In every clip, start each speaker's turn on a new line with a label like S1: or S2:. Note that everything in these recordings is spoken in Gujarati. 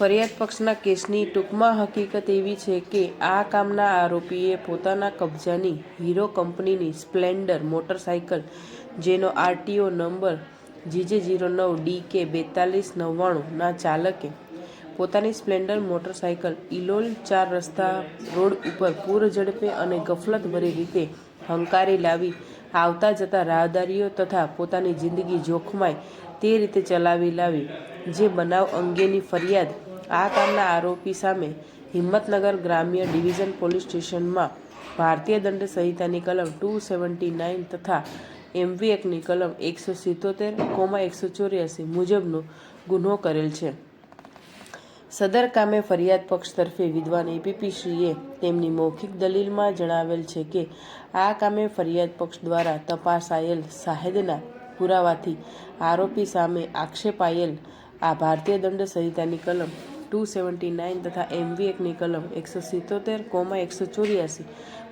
S1: ફરિયાદ પક્ષના કેસની ટૂંકમાં હકીકત એવી છે કે આ કામના આરોપીએ પોતાના કબજાની હીરો કંપનીની સ્પ્લેન્ડર મોટરસાઇકલ, જેનો આરટીઓ નંબર GJ09DK 4299ના ચાલકે પોતાની સ્પ્લેન્ડર મોટરસાઇકલ ઇલોલ 4 રસ્તા રોડ ઉપર પૂર ઝડપે અને ગફલતભરી રીતે હંકારી લાવી આવતા જતા રાહદારીઓ તથા પોતાની જિંદગી જોખમાય તે રીતે ચલાવી લાવી, જે બનાવ અંગેની ફરિયાદ આ કામના આરોપી સામે હિંમતનગર ગ્રામ્ય ડિવિઝન પોલીસ સ્ટેશનમાં ભારતીય દંડ સંહિતાની કલમ 279 તથા MV એક્ટની કલમ 177:184 મુજબનો ગુનો કરેલ છે. સદર કામે ફરિયાદ પક્ષ તરફે વિદ્વાન APP શ્રીએ તેમની મૌખિક દલીલમાં જણાવેલ છે કે આ કામે ફરિયાદ પક્ષ દ્વારા તપાસાયેલ સાહેદના પુરાવાથી આરોપી સામે આક્ષેપાયેલ આ ભારતીય દંડ સંહિતાની કલમ 279 તથા MV એક્ટની કલમ 177:184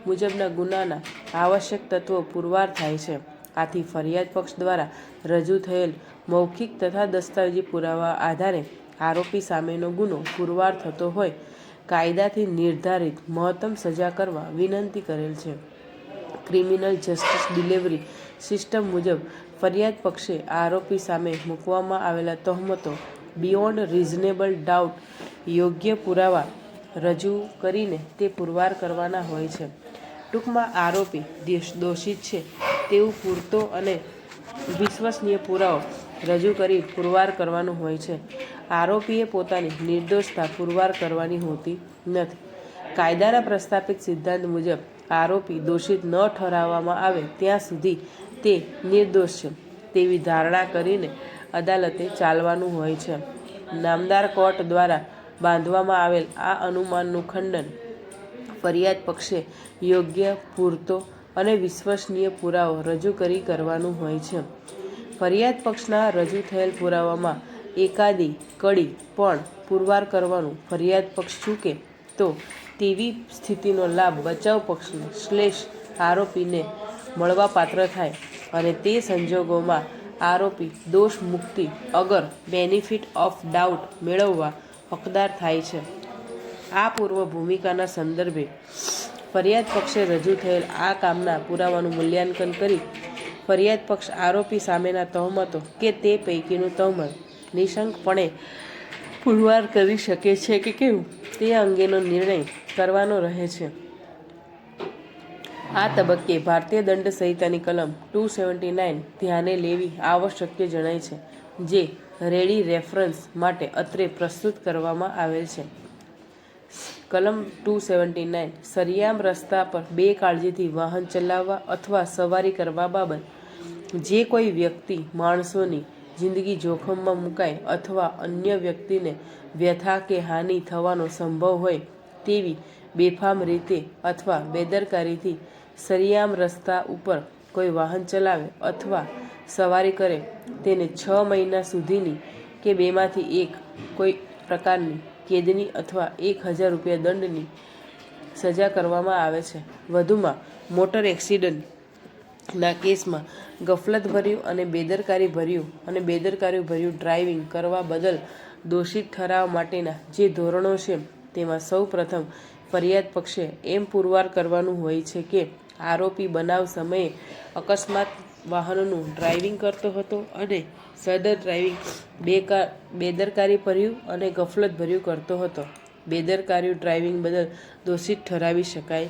S1: મુજબના ગુનાના આવશ્યક તત્વો પુરવાર થાય છે. આથી ફરિયાદ પક્ષ દ્વારા રજૂ થયેલ મૌખિક તથા દસ્તાવેજી પુરાવા આધારે આરોપી સામેનો ગુનો પુરવાર થતો હોય કાયદાથી નિર્ધારિત મહત્તમ સજા કરવા વિનંતી કરેલ છે. ક્રિમિનલ જસ્ટિસ ડિલિવરી સિસ્ટમ મુજબ ફરિયાદ પક્ષે આરોપી સામે મૂકવામાં આવેલા તહોમતો બિયોન્ડ રિઝનેબલ ડાઉટ યોગ્ય પુરાવા રજૂ કરીને તે પુરવાર કરવાના હોય છે. ટૂંકમાં આરોપી દોષિત છે તેવું પૂરતો અને વિશ્વસનીય પુરાવો રજૂ કરી પુરવાર કરવાનું હોય છે. આરોપીએ પોતાની નિર્દોષતા પુરવાર કરવાની હોતી નથી. કાયદાના પ્રસ્થાપિત સિદ્ધાંત મુજબ આરોપી દોષિત ન ઠરાવવામાં આવે ત્યાં સુધી તે નિર્દોષ છે તેવી ધારણા કરીને અદાલતે ચાલવાનું હોય છે. નામદાર કોર્ટ દ્વારા બાંધવામાં આવેલ આ અનુમાનનું ખંડન ફરિયાદ પક્ષે યોગ્ય, પૂરતો અને વિશ્વસનીય પુરાવો રજૂ કરી કરવાનું હોય છે. ફરિયાદ પક્ષના રજૂ થયેલ પુરાવામાં એકાદી કડી પણ પુરવાર કરવાનું ફરિયાદ પક્ષ ચૂકે તો તેવી સ્થિતિનો લાભ બચાવ પક્ષને / આરોપીને મળવાપાત્ર થાય અને તે સંજોગોમાં આરોપી દોષ મુક્તિ અગર બેનિફિટ ઓફ ડાઉટ મેળવવા હકદાર થાય છે. આ પૂર્વ ભૂમિકાના સંદર્ભે ફરિયાદ પક્ષે રજૂ થયેલ આ કામના પુરાવાનું મૂલ્યાંકન કરી ફરિયાદ પક્ષ આરોપી સામેના તહોમતો કે તે પૈકીનું તહોમત નિઃશંકપણે પુરવાર કરી શકે છે કે કેમ તે અંગેનો નિર્ણય કરવાનો રહે છે. આ તબક્કે ભારતીય દંડ સંહિતાની કલમ 279 ધ્યાને લેવી આવશ્યક જણાય છે, જે રેડી રેફરન્સ માટે અત્રે પ્રસ્તુત કરવામાં આવેલ છે. કલમ 279 સરિયામ રસ્તા પર બેકાળજીથી વાહન ચલાવવા અથવા સવારી કરવા બાબત જે કોઈ વ્યક્તિ માણસોની જિંદગી જોખમમાં મુકાય અથવા અન્ય વ્યક્તિને વ્યથા કે હાનિ થવાનો સંભવ હોય તેવી બેફામ રીતે અથવા બેદરકારીથી સરિયામ રસ્તા ઉપર કોઈ વાહન ચલાવે અથવા સવારી કરે તેને 6 મહિના સુધીની કે બેમાંથી એક કોઈ પ્રકારની કેદની અથવા 1000 રૂપિયા દંડની સજા કરવામાં આવે છે. વધુમાં મોટર એક્સિડન્ટના કેસમાં ગફલતભર્યું અને બેદરકારીભર્યું ડ્રાઇવિંગ કરવા બદલ દોષિત ઠરાવવા માટેના જે ધોરણો છે તેમાં સૌ પ્રથમ ફરિયાદ પક્ષે એમ પુરવાર કરવાનું હોય છે કે આરોપી બનાવ સમયે અકસ્માત વાહનનું ડ્રાઇવિંગ કરતો હતો અને સદર ડ્રાઇવિંગ બેદરકારીભર્યું અને ગફલતભર્યું કરતો હતો. બેદરકારી ડ્રાઇવિંગ બદલ દોષિત ઠરાવી શકાય